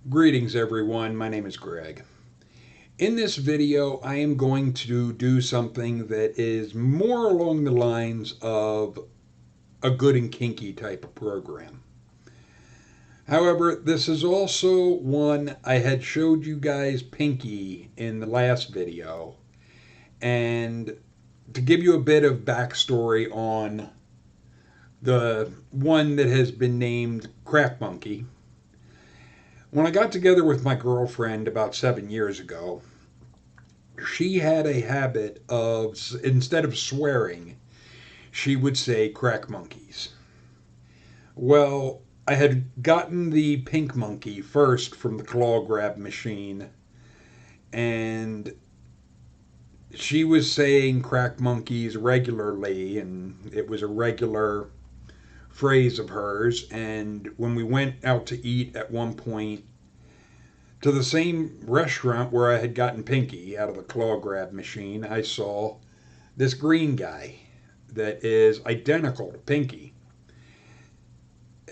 Greetings everyone, my name is Greg. In this video I am going to do something that is more along the lines of a good and kinky type of program. However, this is also one I had showed you guys Pinky in the last video, and to give you a bit of backstory on the one that has been named Crack Monkey. When I got together with my girlfriend about 7 years ago, she had a habit of, instead of swearing, she would say crack monkeys. Well, I had gotten the pink monkey first from the claw grab machine, and she was saying crack monkeys regularly, and it was a regular phrase of hers. And when we went out to eat at one point to the same restaurant where I had gotten Pinky out of the claw grab machine, I saw this green guy that is identical to Pinky,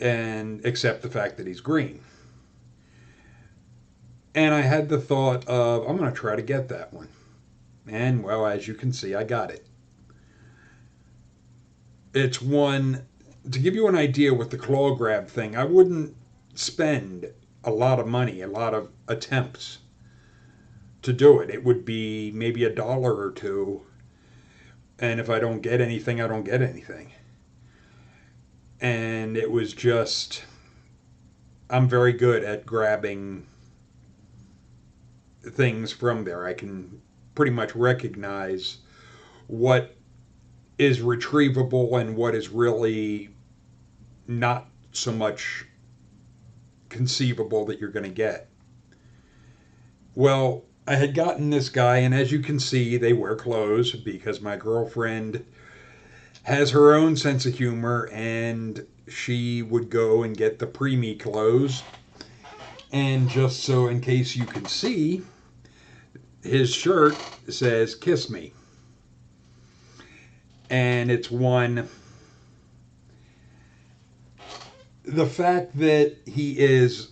and except the fact that he's green. And I had the thought of, I'm going to try to get that one. And well, as you can see, I got it. It's one, to give you an idea with the claw grab thing, I wouldn't spend a lot of money, a lot of attempts to do it. It would be maybe $1 or two. And if I don't get anything, I don't get anything. And it was just, I'm very good at grabbing things from there. I can pretty much recognize what is retrievable and what is really not so much conceivable that you're going to get. Well, I had gotten this guy, and as you can see, they wear clothes because my girlfriend has her own sense of humor, and she would go and get the preemie clothes. And just so in case you can see, his shirt says "Kiss Me," and it's one. The fact that he is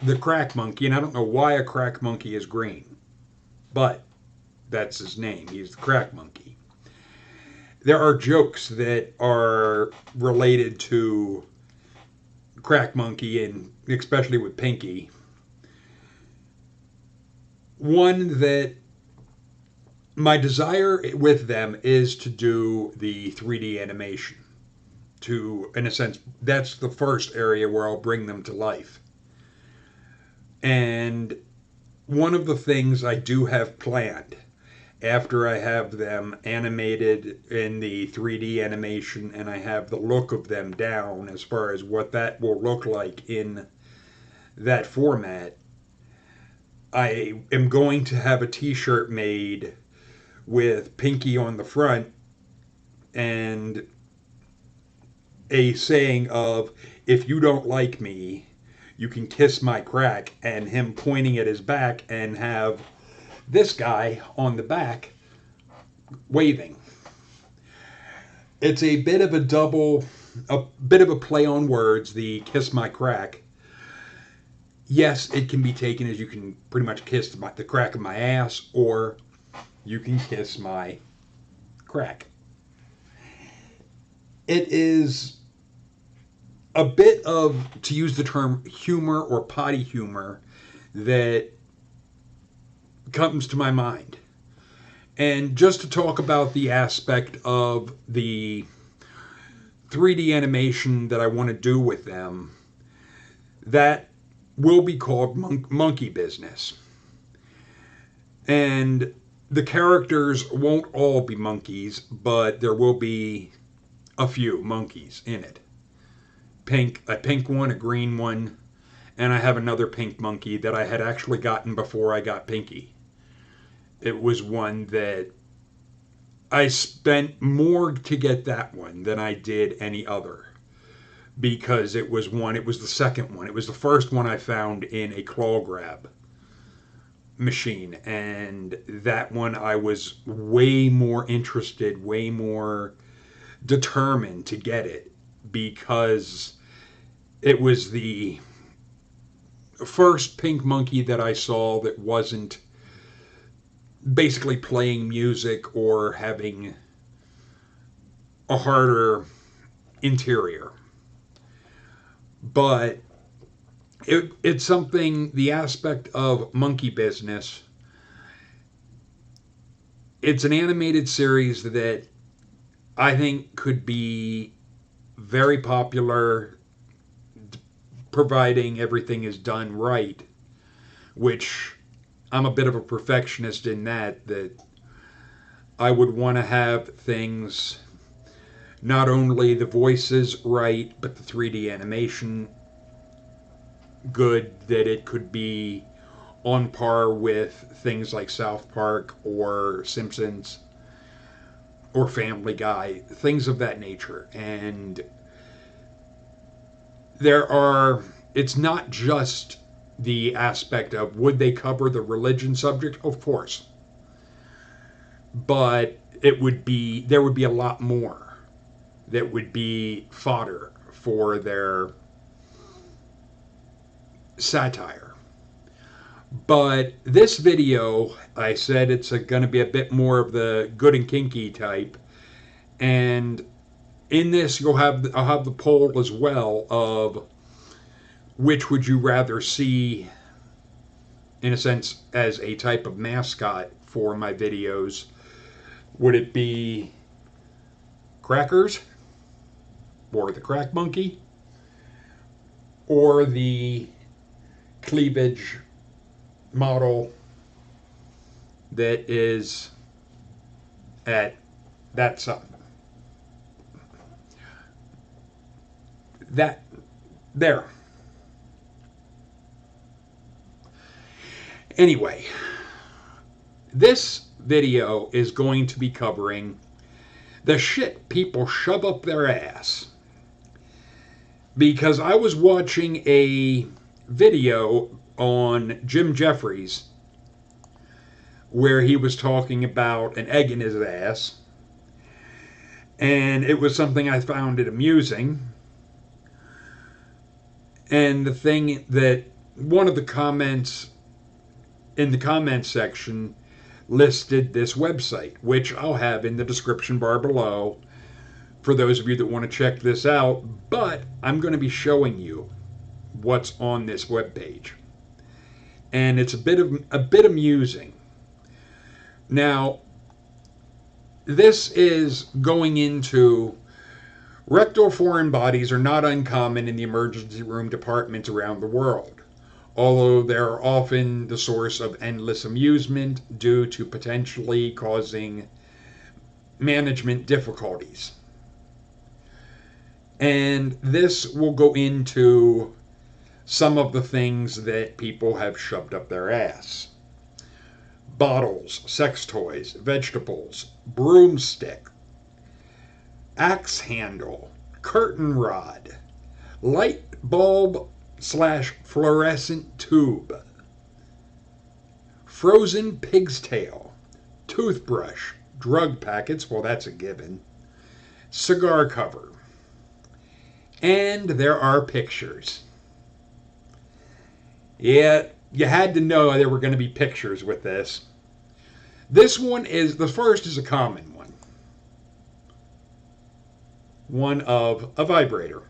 the crack monkey, and I don't know why a crack monkey is green, but that's his name. He's the crack monkey. There are jokes that are related to crack monkey, and especially with Pinky. One that my desire with them is to do the 3D animation. To, in a sense, that's the first area where I'll bring them to life. And one of the things I do have planned after I have them animated in the 3D animation and I have the look of them down as far as what that will look like in that format, I am going to have a t-shirt made with Pinky on the front and a saying of, if you don't like me, you can kiss my crack, and him pointing at his back and have this guy on the back waving. It's a bit of a bit of a play on words, the kiss my crack. Yes, it can be taken as you can pretty much kiss the crack of my ass, or you can kiss my crack. It is a bit of, to use the term humor or potty humor, that comes to my mind. And just to talk about the aspect of the 3D animation that I want to do with them, that will be called Monkey Business. And the characters won't all be monkeys, but there will be a few monkeys in it. A pink one, a green one, and I have another pink monkey that I had actually gotten before I got Pinky. It was one that I spent more to get that one than I did any other, because it was the second one. It was the first one I found in a claw grab machine, and that one I was way more interested, way more determined to get it, because it was the first pink monkey that I saw that wasn't basically playing music or having a harder interior. But it's something, the aspect of monkey business, it's an animated series that I think could be very popular, providing everything is done right, which I'm a bit of a perfectionist in that I would want to have things, not only the voices right, but the 3D animation good, that it could be on par with things like South Park or Simpsons or Family Guy, things of that nature. And it's not just the aspect of would they cover the religion subject? Of course. But there would be a lot more that would be fodder for their satire. But this video, I said it's going to be a bit more of the good and kinky type. And in this, I'll have the poll as well of which would you rather see, in a sense, as a type of mascot for my videos. Would it be Crackers, or the Crack Monkey, or the cleavage model that is at that side? That there. Anyway, this video is going to be covering the shit people shove up their ass. Because I was watching a video on Jim Jeffries where he was talking about an egg in his ass. And it was something I found it amusing. And the thing that one of the comments in the comments section listed this website, which I'll have in the description bar below for those of you that want to check this out. But I'm going to be showing you what's on this webpage, and it's a bit amusing. Now, this is going into rectal foreign bodies are not uncommon in the emergency room departments around the world, although they're often the source of endless amusement due to potentially causing management difficulties. And this will go into some of the things that people have shoved up their ass. Bottles, sex toys, vegetables, broomstick, axe handle, curtain rod, light bulb / fluorescent tube, frozen pig's tail, toothbrush, drug packets, well, that's a given, cigar cover, and there are pictures. Yeah, you had to know there were going to be pictures with this. This one is, the first is a common one. One of a vibrator.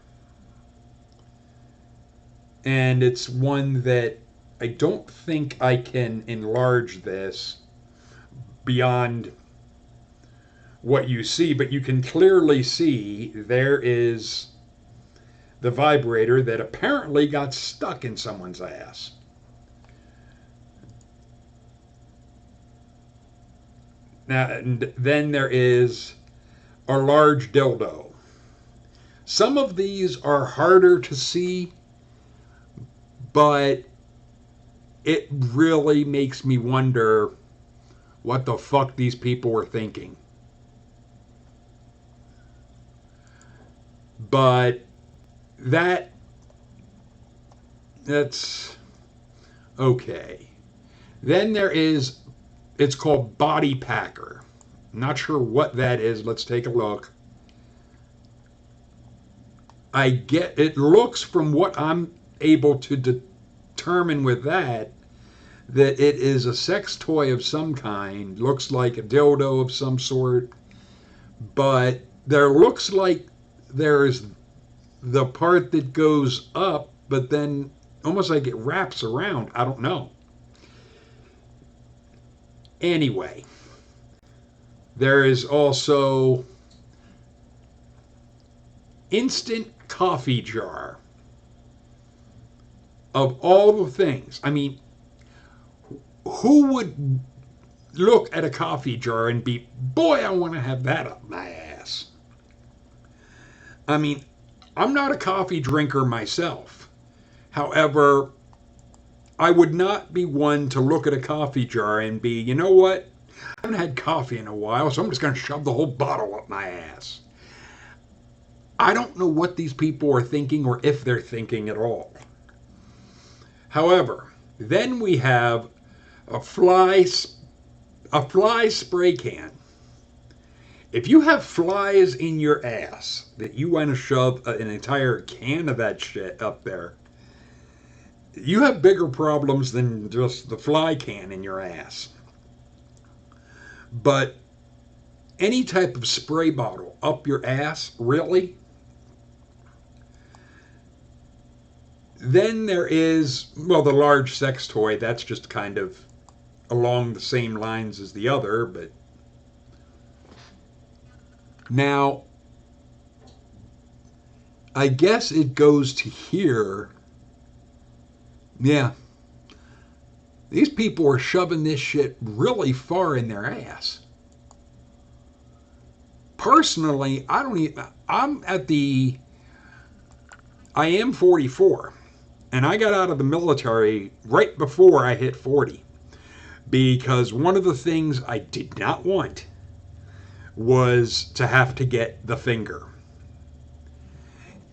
And it's one that I don't think I can enlarge this beyond what you see, but you can clearly see there is the vibrator that apparently got stuck in someone's ass. Now, and then there is a large dildo. Some of these are harder to see, but it really makes me wonder what the fuck these people were thinking. But that's okay. Then there is, it's called Body Packer. Not sure what that is. Let's take a look. It looks, from what I'm able to determine with that it is a sex toy of some kind, looks like a dildo of some sort, but there looks like there's the part that goes up, but then almost like it wraps around. I don't know. Anyway, there is also instant coffee jar. Of all the things, I mean, who would look at a coffee jar and be, boy, I want to have that up my ass? I mean, I'm not a coffee drinker myself. However, I would not be one to look at a coffee jar and be, you know what? I haven't had coffee in a while, so I'm just going to shove the whole bottle up my ass. I don't know what these people are thinking or if they're thinking at all. However, then we have a fly spray can. If you have flies in your ass that you want to shove an entire can of that shit up there, you have bigger problems than just the fly can in your ass. But any type of spray bottle up your ass, really? Then there is, well, the large sex toy. That's just kind of along the same lines as the other, but now I guess it goes to here. Yeah. These people are shoving this shit really far in their ass. Personally, I am 44. And I got out of the military right before I hit 40. Because one of the things I did not want was to have to get the finger.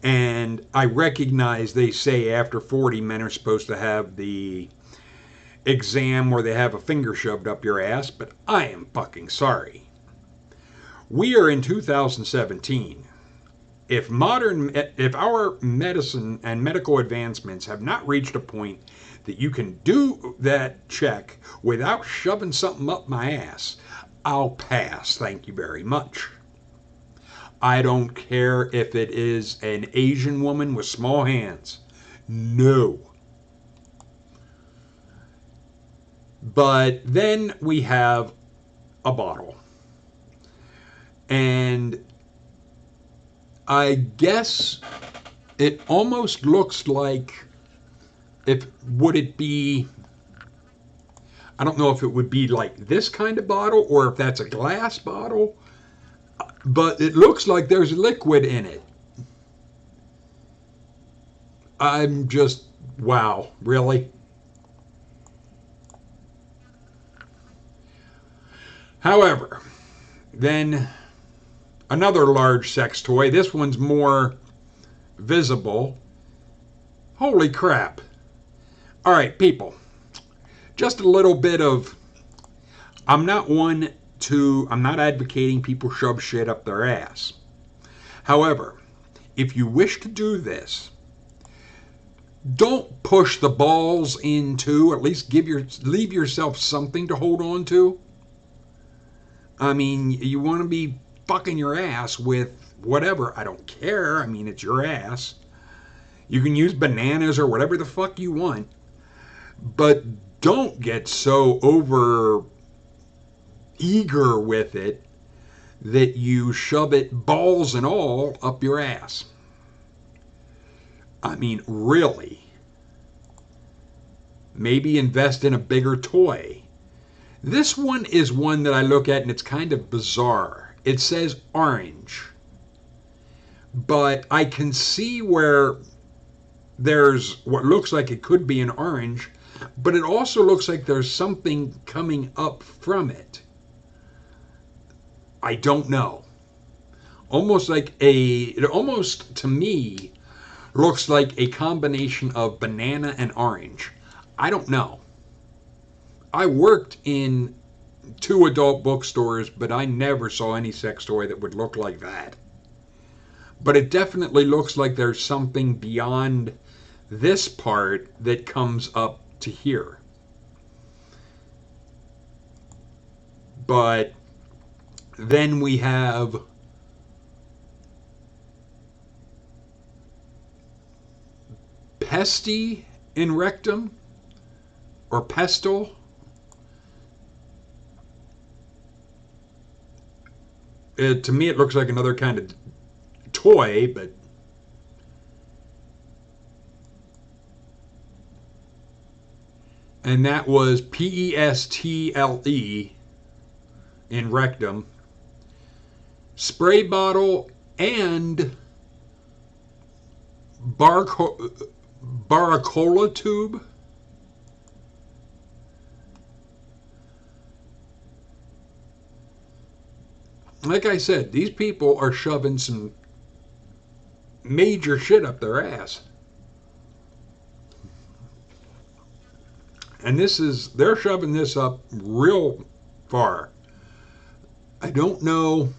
And I recognize they say after 40 men are supposed to have the exam where they have a finger shoved up your ass, but I am fucking sorry. We are in 2017. If our medicine and medical advancements have not reached a point that you can do that check without shoving something up my ass, I'll pass. Thank you very much. I don't care if it is an Asian woman with small hands. No. But then we have a bottle. And I guess it almost looks like, I don't know if it would be like this kind of bottle or if that's a glass bottle, but it looks like there's liquid in it. I'm just, wow, really? However, then another large sex toy. This one's more visible. Holy crap. All right, people. Just a little bit of, I'm not advocating people shove shit up their ass. However, if you wish to do this, don't push the balls into, at least leave yourself something to hold on to. I mean, you want to be fucking your ass with whatever. I don't care. I mean, it's your ass. You can use bananas or whatever the fuck you want. But don't get so over eager with it that you shove it balls and all up your ass. I mean, really. Maybe invest in a bigger toy. This one is one that I look at and it's kind of bizarre. It says orange. But I can see where there's what looks like it could be an orange, but it also looks like there's something coming up from it. I don't know. It almost to me looks like a combination of banana and orange. I don't know. I worked in 2 adult bookstores, but I never saw any sex toy that would look like that. But it definitely looks like there's something beyond this part that comes up to here. But then we have pesty in rectum, or pestle. To me, it looks like another kind of toy, but and that was pestle in rectum, spray bottle, and baracola tube. Like I said, these people are shoving some major shit up their ass. And they're shoving this up real far. I don't know.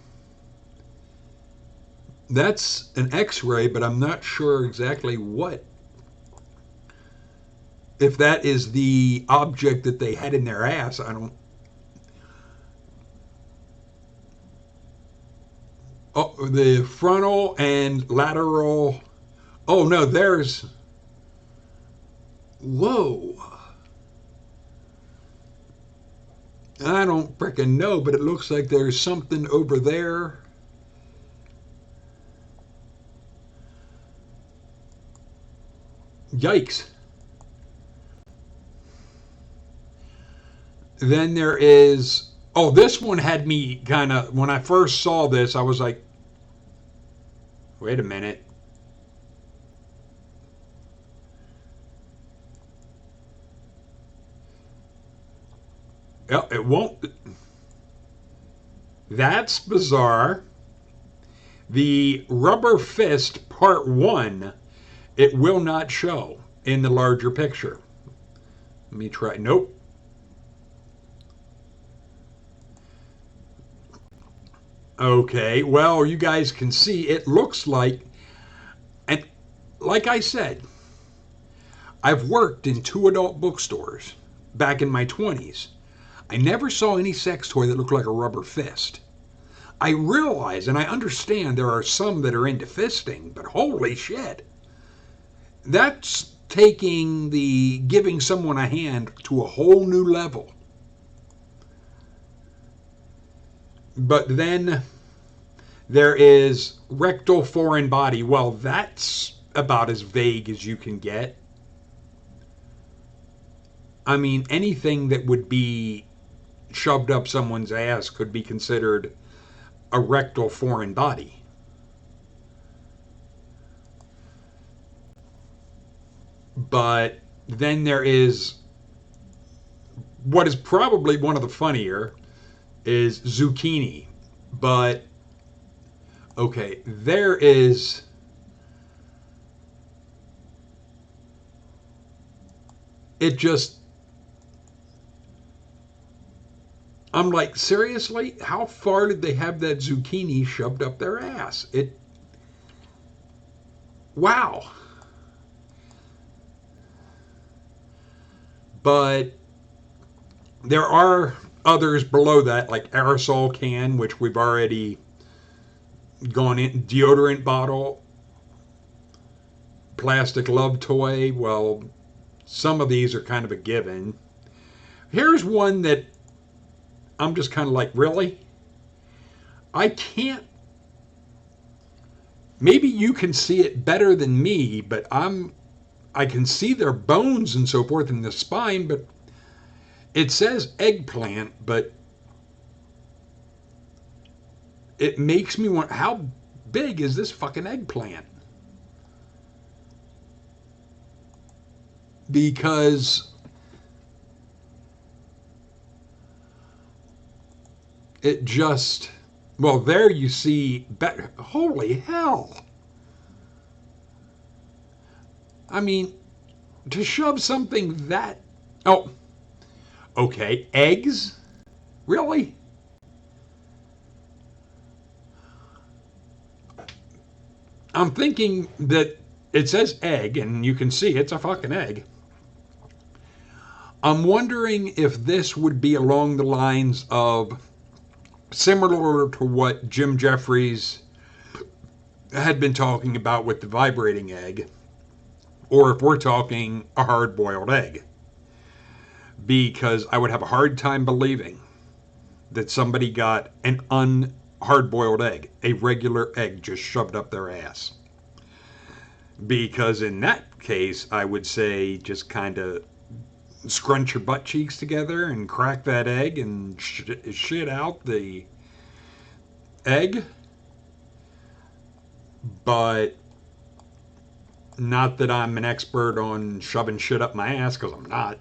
That's an x-ray, but I'm not sure exactly what. If that is the object that they had in their ass, I don't. Oh, the frontal and lateral. Oh, no, there's. Whoa. I don't frickin' know, but it looks like there's something over there. Yikes. Then there is. Oh, this one had me kind of. When I first saw this, I was like, wait a minute. It won't. That's bizarre. The rubber fist part 1, it will not show in the larger picture. Let me try. Nope. Okay, well, you guys can see it looks like, and like I said, I've worked in 2 adult bookstores back in my 20s. I never saw any sex toy that looked like a rubber fist. I realize and I understand there are some that are into fisting, but holy shit. That's taking the giving someone a hand to a whole new level. But then there is rectal foreign body. Well, that's about as vague as you can get. I mean, anything that would be shoved up someone's ass could be considered a rectal foreign body. But then there is what is probably one of the funnier is zucchini. But okay, there is it just I'm like, seriously? How far did they have that zucchini shoved up their ass? Wow. But there are others below that, like aerosol can, which we've already gone in, deodorant bottle, plastic love toy. Well, some of these are kind of a given. Here's one that I'm just kind of like, really? I can't. Maybe you can see it better than me, but I can see their bones and so forth in the spine, but it says eggplant, but it makes me want, how big is this fucking eggplant? Because it just, well, there you see, holy hell. I mean, to shove something that, oh, okay, eggs? Really? I'm thinking that it says egg, and you can see it's a fucking egg. I'm wondering if this would be along the lines of similar to what Jim Jeffries had been talking about with the vibrating egg, or if we're talking a hard boiled egg. Because I would have a hard time believing that somebody got an hard boiled egg, a regular egg just shoved up their ass. Because in that case, I would say just kind of scrunch your butt cheeks together and crack that egg and shit out the egg. But not that I'm an expert on shoving shit up my ass, because I'm not.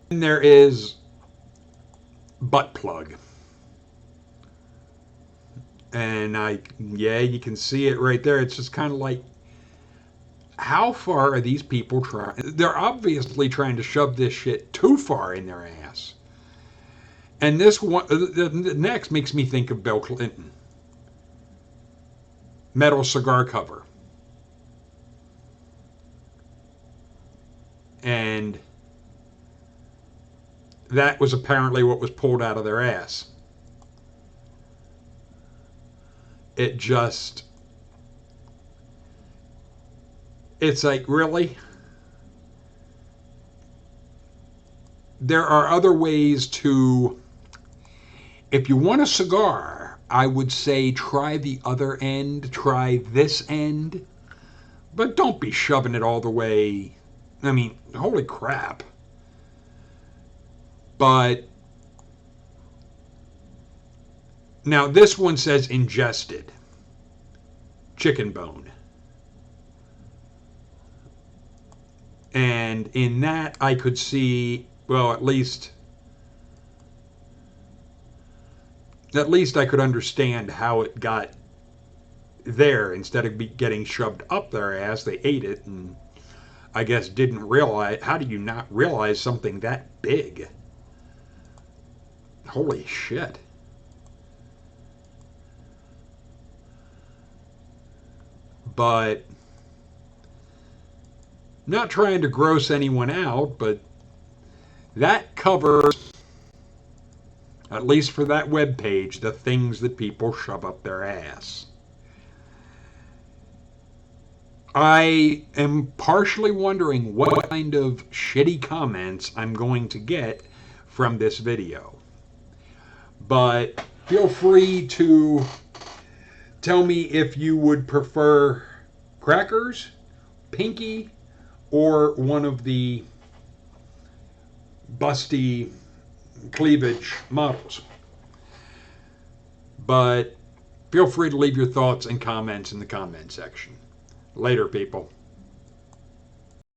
And there is butt plug. And you can see it right there. It's just kind of like, how far are these people trying? They're obviously trying to shove this shit too far in their ass. And this one, the next makes me think of Bill Clinton. Metal cigar cover. And that was apparently what was pulled out of their ass. It just, it's like, really? There are other ways to, if you want a cigar, I would say try the other end, try this end, but don't be shoving it all the way. I mean, holy crap. But now this one says ingested chicken bone. And in that I could see, well, at least I could understand how it got there. Instead of getting shoved up their ass, they ate it and I guess didn't realize. How do you not realize something that big? Holy shit. But not trying to gross anyone out, but that covers, at least for that web page, the things that people shove up their ass. I am partially wondering what kind of shitty comments I'm going to get from this video. But feel free to tell me if you would prefer crackers, pinky, or one of the busty cleavage models. But feel free to leave your thoughts and comments in the comment section. Later, people.